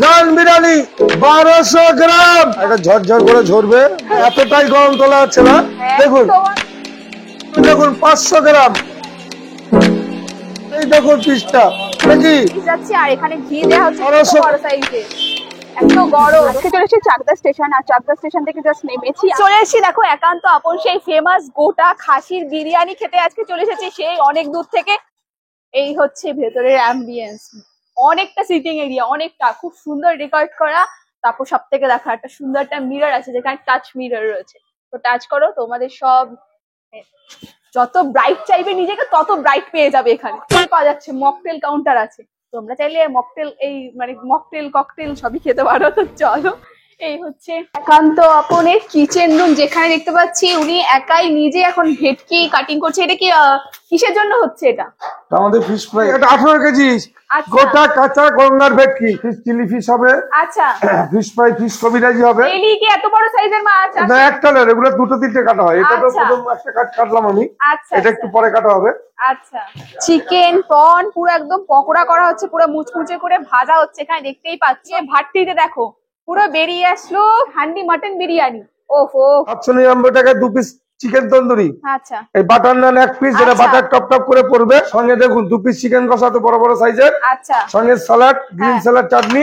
নান বিরিয়ানি 1200 গ্রাম, এটা ঝরঝর করে ঝরবে, এতটাই গরম তোলা হচ্ছে না। দেখুন দেখুন 500 গ্রাম, এই দেখুন পিসটা নাকি যাচ্ছে। আর এখানে ঘি দেওয়া হচ্ছে বড় সাইজে, এত গরম। আজকে চলে এসেছি চাকদা স্টেশন, আর চাকদা স্টেশন থেকে জাস্ট নেমেছি, চলে এসেছি দেখো একান্ত আপন সেই ফেমাস গোটা খাসির বিরিয়ানি খেতে। আজকে চলে এসেছি সেই অনেক দূর থেকে। এই হচ্ছে ভেতরের অ্যাম্বিয়েন্স, অনেকটা সিটিং এরিয়া, অনেকটা খুব সুন্দর রেকর্ড করা। তারপর সব থেকে দেখা একটা সুন্দর একটা মিরর আছে, যেখানে টাচ মিরর রয়েছে। তো টাচ করো, তোমাদের সব যত ব্রাইট চাইবে নিজেকে তত ব্রাইট পেয়ে যাবে। এখানে পাওয়া যাচ্ছে, মকটেল কাউন্টার আছে, তোমরা চাইলে মকটেল এই মানে মকটেল ককটেল সবই খেতে পারো। তো চলো, এই হচ্ছে একান্ত আপনের কিচেন রুম, যেখানে দেখতে পাচ্ছি উনি একাই নিজে এখন ভেটকি কাটিং করছে। এটা কি কিসের জন্য হচ্ছে? এটা আমাদের ফিশ ফ্রাই, এটা 18 কেজি গোটা কাঁচা গঙ্গার ভেটকি, ফিশ চিলি ফিশ হবে। আচ্ছা, ফিশ ফ্রাই, ফিশ কবিরাজি হবে। এই কি এত বড় সাইজের মাছ? না, একটা না, এগুলো দুটো তিনটে কাটা হয়। এটা তো প্রথম একটা কাটলাম আমি, এটা একটু পরে কাটা হবে। আচ্ছা, চিকেন প্রন পুরো একদম পকোড়া করা হচ্ছে, পুরো মুচমুচে করে ভাজা হচ্ছে। এখানে দেখতেই পাচ্ছি ভাতটিতে দেখো পুরো বেরিয়ে আসলো হান্ডি মাটন বিরিয়ানি। ওহো, 799 টাকায় 2 পিস চিকেন তন্দুরি। আচ্ছা, এই বাটার নান 1 পিস, যেটা বাটার টপ টপ করে পড়বে। সঙ্গে দেখুন 2 পিস চিকেন কষা, তো বড় বড় সাইজের। আচ্ছা, সঙ্গে সালাড, গ্রিন সালাড, চাটনি।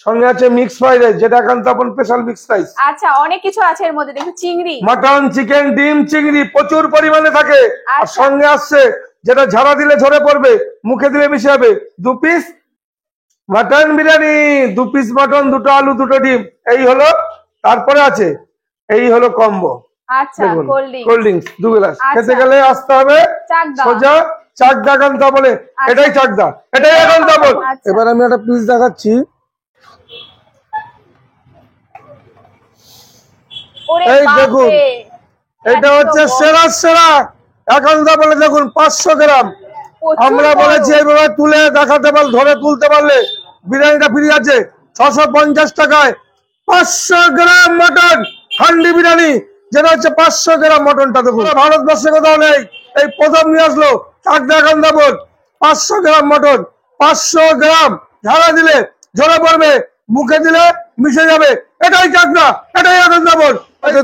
সঙ্গে আছে মিক্স ফ্রাইড রাইস, যেটা একান্ত আপন স্পেশাল মিক্স রাইস। আচ্ছা, অনেক কিছু আছে এর মধ্যে। দেখো চিংড়ি, মাটন, চিকেন, ডিম, চিংড়ি প্রচুর পরিমাণে থাকে। আর সঙ্গে আসছে যেটা ঝাড়া দিলে ঝরে পড়বে, মুখে দিলে মিশে যাবে, 2 piece mutton biryani. 2 piece mutton, 2টো আলু, 2টো ডিম, এই হলো। তারপরে আছে এই হলো কম্বো। আচ্ছা, কোল্ড ড্রিঙ্কস 2 গ্লাস। খেতে গেলে আসতে হবে সোজা চাকদা একান্ত বলে, এটাই চাকদা, এটাই একান্ত বল। এবার আমি একটা পিস দেখাচ্ছি, এই দেখুন, এটা হচ্ছে সেরা সেরা একান্ত বলে। দেখুন 500 গ্রাম, আমরা বলেছি এইভাবে তুলে দেখাতে পারলে, ধরে তুলতে পারলে বিরিয়ানিটা ফ্রি আছে। 650 টাকায় 500 গ্রাম মটন হান্ডি বিরিয়ানি, যেটা হচ্ছে 500 গ্রাম মটনটা। দেখুন ভারতবর্ষে কোথাও নেই, এই প্রথম নিয়ে আসলো চাকদা একান্ত বল। 500 গ্রাম মটন, 500 গ্রাম ঝাড়া দিলে ঝরে পড়বে, মুখে দিলে মিশে যাবে, এটাই চাকদা, এটাই একান্ত বল।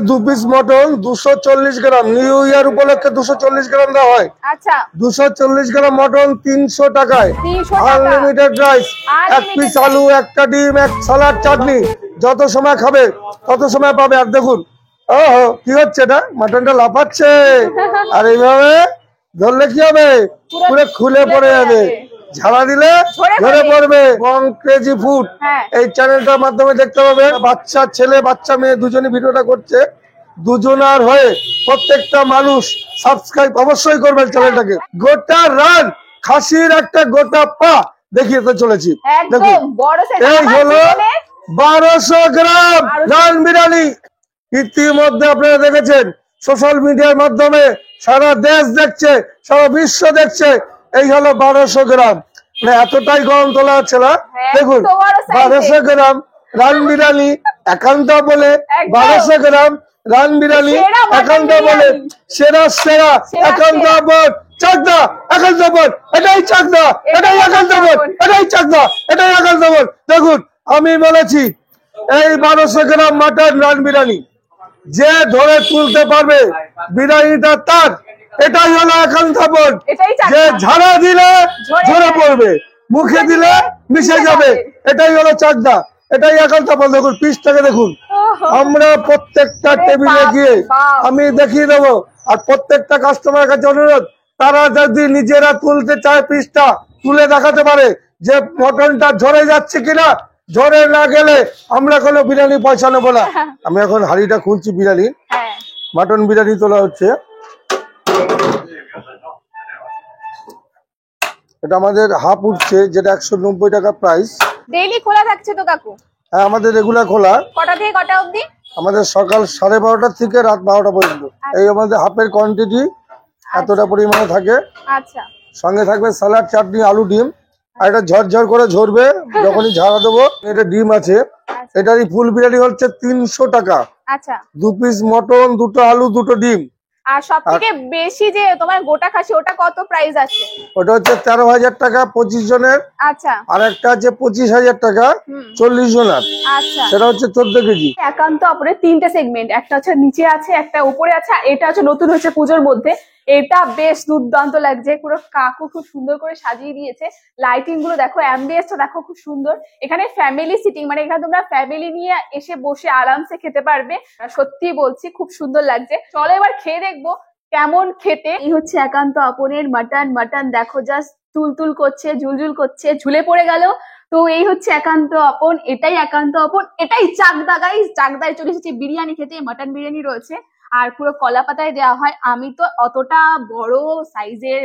2 পিস মটন 240 গ্রাম, নিউ ইয়ার উপলক্ষে 240 গ্রাম দেওয়া হয়। আচ্ছা, 240 গ্রাম মটন 300 টাকায়, আনলিমিটেড রাইস, 1 পিস আলু, একটা ডিম, এক সালাড, চাটনি। যত সময় খাবে তত সময় পাবে। আর দেখুন, ওহো কি হচ্ছে, এটা মাটনটা লাফাচ্ছে। আর এইভাবে ধরলে কি হবে, পুরো খুলে পড়ে যাবে, ঝাড়া দিলে ঝরে পড়বে। এবং ক্রেজি ফুড এই চ্যানেলটার মাধ্যমে দেখতে পাবে। বাচ্চা ছেলে, বাচ্চা মেয়ে দুজনই ভিডিওটা করছে। দুজনার হয়ে প্রত্যেকটা মানুষ সাবস্ক্রাইব অবশ্যই করবেন চ্যানেলটাকে। গোটা রান খাসির একটা গোটা পা দেখিয়ে তো চলেছি। দেখুন, এই হলো 1200 গ্রাম রান বিরিয়ানি। ইতিমধ্যে আপনারা দেখেছেন, সোশ্যাল মিডিয়ার মাধ্যমে সারা দেশ দেখছে, সারা বিশ্ব দেখছে। এই হলো 1200 গ্রাম, মানে এতটাই গরম তোলা হচ্ছে না। দেখুন 1200 গ্রাম রান বিরিয়ানি একান্ত বলে, 1200 গ্রাম রান বিরিয়ানি একান্ত বলে, সেরা সেরা একান্ত বল, চাকদা একান্ত বল, এটাই চাকদা, এটাই একান্ত বল, এটাই চাকদা, এটাই একান্ত বল। দেখুন, আমি বলেছি এই 1200 গ্রাম মাটন রান বিরিয়ানি যে ধরে তুলতে পারবে বিরিয়ানিটা তার, এটাই হলো একান্ত বল। যে ঝাড়া দিলে ঝরে পড়বে, মুখে দিলে মিশে যাবে, এটাই হলো চাকদা, এটাই একান্ত বল। দেখুন পিসটাকে দেখুন, আমরা প্রত্যেকটা টেবিলে গিয়ে আমি দেখিয়ে দেবো। আর প্রত্যেকটা কাস্টমারের কাছে অনুরোধ, তারা যদি নিজেরা তুলতে চায় পিসটা তুলে দেখাতে পারে যে মটনটা ঝরে যাচ্ছে কিনা। ঝরে না গেলে আমরা কোনো বিরিয়ানি পয়সা নেবো না। আমি এখন হাঁড়িটা খুলছি, বিরিয়ানি মাটন বিরিয়ানি তোলা হচ্ছে। এটা আমাদের হাফ উঠছে, যেটা 190 টাকা প্রাইস। ডেইলি খোলা থাকছে তো কাকু? হ্যাঁ, আমাদের রেগুলার খোলা। কটা থেকে কটা অবধি? আমাদের সকাল 12:30 থেকে রাত 12টা পর্যন্ত। এই আমাদের হাফের কোয়ান্টিটি এতটা পরিমাণে থাকে। আচ্ছা, সঙ্গে থাকবে সালাড, চাটনি, আলু, ডিম। আর এটা ঝরঝর করে ঝরবে যখনই ঝাড়া দেবো। এটা ডিম আছে। এটারই ফুল বিরিয়ানি হচ্ছে 300 টাকা। আচ্ছা, 2 পিস মটন, 2টো আলু, 2টো ডিম, আর সব থেকে বেশি যে তোমার গোটা খাসি ওটা কত প্রাইস আছে? ওটা হচ্ছে 13,000 টাকা 25 জনের। আচ্ছা। আর একটা আছে 25,000 টাকা 40 জনের। আচ্ছা, সেটা হচ্ছে 14 কেজি। একান্ত অপরের তিনটে সেগমেন্ট, একটা হচ্ছে নিচে আছে, একটা উপরে আছে, আর এটা হচ্ছে নতুন হচ্ছে পুজোর মধ্যে। এটা বেশ দুর্দান্ত লাগছে, পুরো কাকু খুব সুন্দর করে সাজিয়ে দিয়েছে। লাইটিং গুলো দেখো, অ্যাম্বিয়েন্সটা দেখো খুব সুন্দর। এখানে ফ্যামিলি সিটিং, মানে এখানে তোমরা ফ্যামিলি নিয়ে এসে বসে আরামসে খেতে পারবে। সত্যি বলছি খুব সুন্দর লাগছে। চলো এবার খেয়ে দেখবো কেমন খেতে। এই হচ্ছে একান্ত আপনের মাটন। মাটন দেখো জাস্ট তুলতুল করছে, ঝুলঝুল করছে, ঝুলে পড়ে গেল। তো এই হচ্ছে একান্ত আপন, এটাই একান্ত আপন, এটাই চাকদা গাইস। চাকদায় চলে এসেছে বিরিয়ানি খেতে। মাটন বিরিয়ানি রয়েছে আর পুরো কলা পাতায় দেওয়া হয়। আমি তো অতটা বড় সাইজের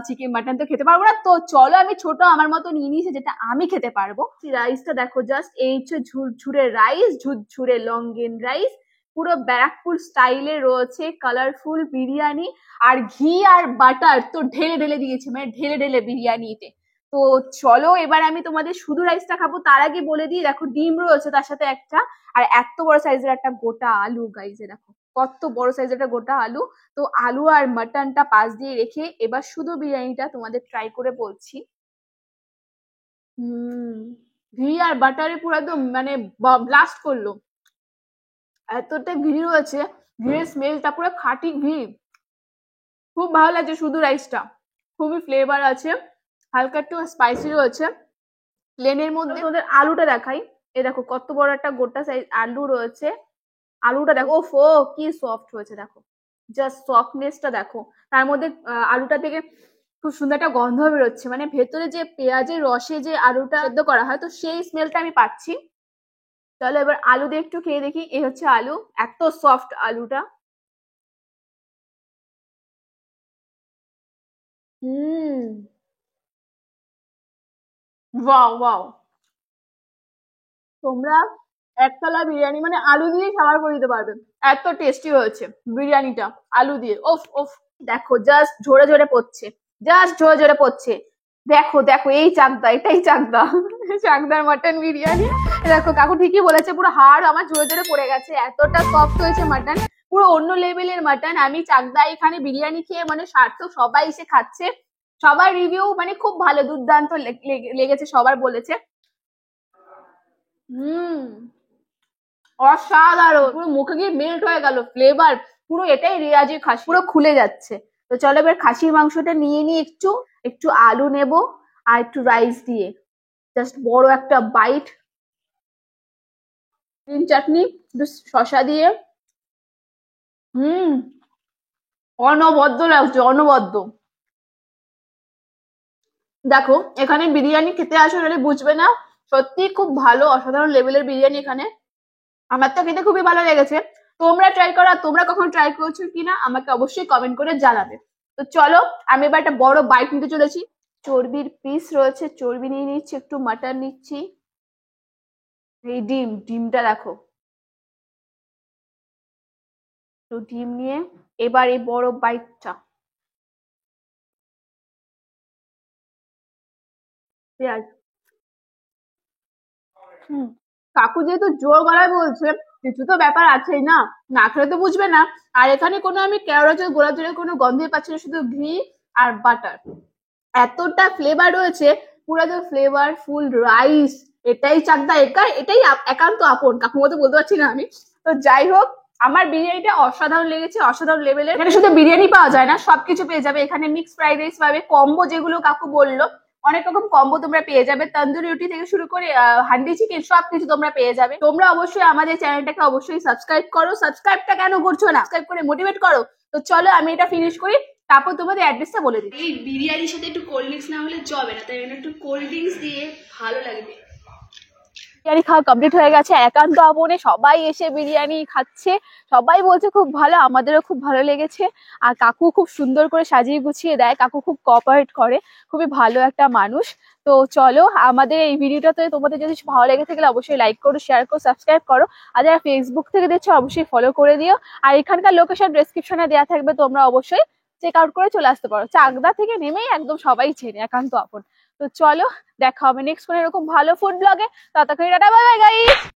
চিকেন মাটন তো খেতে পারবো না, তো চলো আমি ছোট আমার মতো নিয়ে নিয়েছি যেটা আমি খেতে পারবো। রাইসটা দেখো জাস্ট, এই হচ্ছে ঝুরঝুরে রাইস, ঝুরঝুরে লঙ্গেন রাইস, পুরো ব্যারাকপুর স্টাইলে রয়েছে কালারফুল বিরিয়ানি। আর ঘি আর বাটার তো ঢেলে ঢেলে দিয়েছে, মানে ঢেলে ঢেলে বিরিয়ানিতে। তো চলো এবার আমি তোমাদের শুধু রাইসটা খাবো, তার আগে বলে দিই দেখো ডিম রয়েছে তার সাথে একটা, আর এত বড় সাইজের একটা গোটা আলু। গাইজে দেখো কত বড় সাইজের একটা গোটা আলু। তো আলু আর মাটনটা পাশ দিয়ে রেখে এবার শুধু বিরিয়ানিটা তোমাদের ট্রাই করে বলছি। ঘি আর বাটারে পুরো একদম মানে ব্লাস্ট করলো, এতটা ঘি রয়েছে, ঘিয়ের স্মেলটা পুরো খাঁটি ঘি। খুব ভালো লাগছে শুধু রাইসটা, খুবই ফ্লেভার আছে, হালকা একটু স্পাইসি রয়েছে। প্লেনের মধ্যে ওদের আলুটা দেখাই, এই দেখো কত বড় একটা গোটা সাইজ আলু রয়েছে। আলুটা দেখো, ওফ ও কি সফট হয়েছে দেখো, জাস্ট সফটনেসটা দেখো। তার মধ্যে আলুটা থেকে খুব সুন্দর একটা গন্ধ বেরোচ্ছে, মানে ভেতরে যে পেঁয়াজের রসে যে আলুটা সেদ্ধ করা হয়, তো সেই স্মেলটা আমি পাচ্ছি। চলো এবার আলু দিয়ে একটু খেয়ে দেখি। এই হচ্ছে আলু, এত সফট আলুটা। হুম, ওয়াও ওয়াও। তোমরা একতলা বিরিয়ানি মানে আলু দিয়ে খাবার করে দিতে পারবে, এত টেস্টি হয়েছে বিরিয়ানিটা আলু দিয়ে। ওফ ওফ, দেখো জাস্ট ঝরে ঝরে পড়ছে, জাস্ট ঝরে ঝরে পড়ছে। দেখো দেখো, এই চাকদা, এটাই চাকদা। চাকদার মাটন বিরিয়ানি। দেখো কাকু ঠিকই বলেছে, পুরো হাড় আমার ঝরে ঝরে পড়ে গেছে, এতটা সফট হয়েছে মাটন, পুরো অন্য লেভেলের মাটন। আমি চাকদা এখানে বিরিয়ানি খেয়ে মানে সার্থক, সবাই এসে খাচ্ছে, সবার রিভিউ মানে খুব ভালো, দুর্দান্ত লেগেছে, সবার বলেছে। হুম, অসাধারণ, পুরো মুখে গিয়ে মেল্ট হয়ে গেল ফ্লেভার, পুরো এটাই রেয়াজি খাসি, পুরো খুলে যাচ্ছে। তো চলো এবার খাসির মাংসটা নিয়ে নিই, একটু একটু আলু নেব আর একটু রাইস দিয়ে জাস্ট বড় একটা বাইট, গ্রিন চাটনি, একটু শসা দিয়ে। হুম, অনবদ্য লাগছে, অনবদ্য। দেখো এখানে বিরিয়ানি খেতে আসলে বুঝবে না, সত্যি খুব ভালো, অসাধারণ লেভেলের বিরিয়ানি এখানে। আমার তো খেতে খুবই ভালো লেগেছে। তোমরা ট্রাই করো, তোমরা কখন ট্রাই করছো কিনা আমাকে অবশ্যই কমেন্ট করে জানাবে। তো চলো আমি এবার একটা বড় বাইট নিতে চলেছি। চর্বির পিস রয়েছে, চর্বি নিয়ে নিচ্ছি, একটু মাটন নিচ্ছি। এই ডিমটা দেখো, একটু ডিম নিয়ে এবার এই বড় বাইটটা, পেঁয়াজ। হুম, কাকু যেহেতু জোর গলায় বলছে, কিছু তো ব্যাপার আছেই না, না খেলে তো বুঝবে না। আর এখানে কোনো আমি কেওড়া জল গোলাপ জলের কোনো গন্ধই পাচ্ছি না, শুধু ঘি আর বাটার, এতটা ফ্লেভার রয়েছে, পুরো একদম ফ্লেভারফুল রাইস। এটাই চাকদা, এটাই একান্ত আপন, কাকুর মতো বলতে পারছি না আমি। তো যাই হোক, আমার বিরিয়ানিটা অসাধারণ লেগেছে, অসাধারণ লেভেলের। এখানে শুধু বিরিয়ানি পাওয়া যায় না, সবকিছু পেয়ে যাবে এখানে। মিক্স ফ্রাইড রাইস পাবে, কম্বো যেগুলো কাকু বললো, অনেক রকম কম্বো তোমরা পেয়ে যাবে, তন্দুরি রুটি থেকে শুরু করে হান্ডি চিকেন সবকিছু তোমরা পেয়ে যাবে। তোমরা অবশ্যই আমাদের চ্যানেলটাকে অবশ্যই সাবস্ক্রাইব করো। সাবস্ক্রাইবটা কেন করছো না, সাবস্ক্রাইব করে মোটিভেট করো। তো চলো আমি এটা ফিনিশ করি, তারপর তোমাদের অ্যাড্রেসটা বলে দিই। এই বিরিয়ানির সাথে একটু কোল্ড ড্রিঙ্কস না হলে চলবে না, তাই একটু কোল্ড ড্রিঙ্কস দিয়ে ভালো লাগবে। বিরিয়ানি খাওয়া কমপ্লিট হয়ে গেছে, একান্ত আপনে সবাই এসে বিরিয়ানি খাচ্ছে, সবাই বলছে খুব ভালো, আমাদেরও খুব ভালো লেগেছে। আর কাকু খুব সুন্দর করে সাজিয়ে গুছিয়ে দেয়, কাকু খুব কোঅপারেট করে, খুবই ভালো একটা মানুষ। তো চলো আমাদের এই ভিডিওটাতে তোমাদের যদি ভালো লেগে থাকলে অবশ্যই লাইক করো, শেয়ার করো, সাবস্ক্রাইব করো। আর যারা ফেসবুক থেকে দেখছো অবশ্যই ফলো করে দিও। আর এখানকার লোকেশন ডেসক্রিপশনে দেওয়া থাকবে, তোমরা অবশ্যই চেক আউট করে চলে আসতে পারো। চাকদা থেকে নেমেই একদম সবাই চেনে একান্ত আপন। তো চলো দেখা হবে নেক্সট কোনো এরকম ভালো ফুড ব্লগে, ততক্ষণ টাটা, বাই বাই গাইস।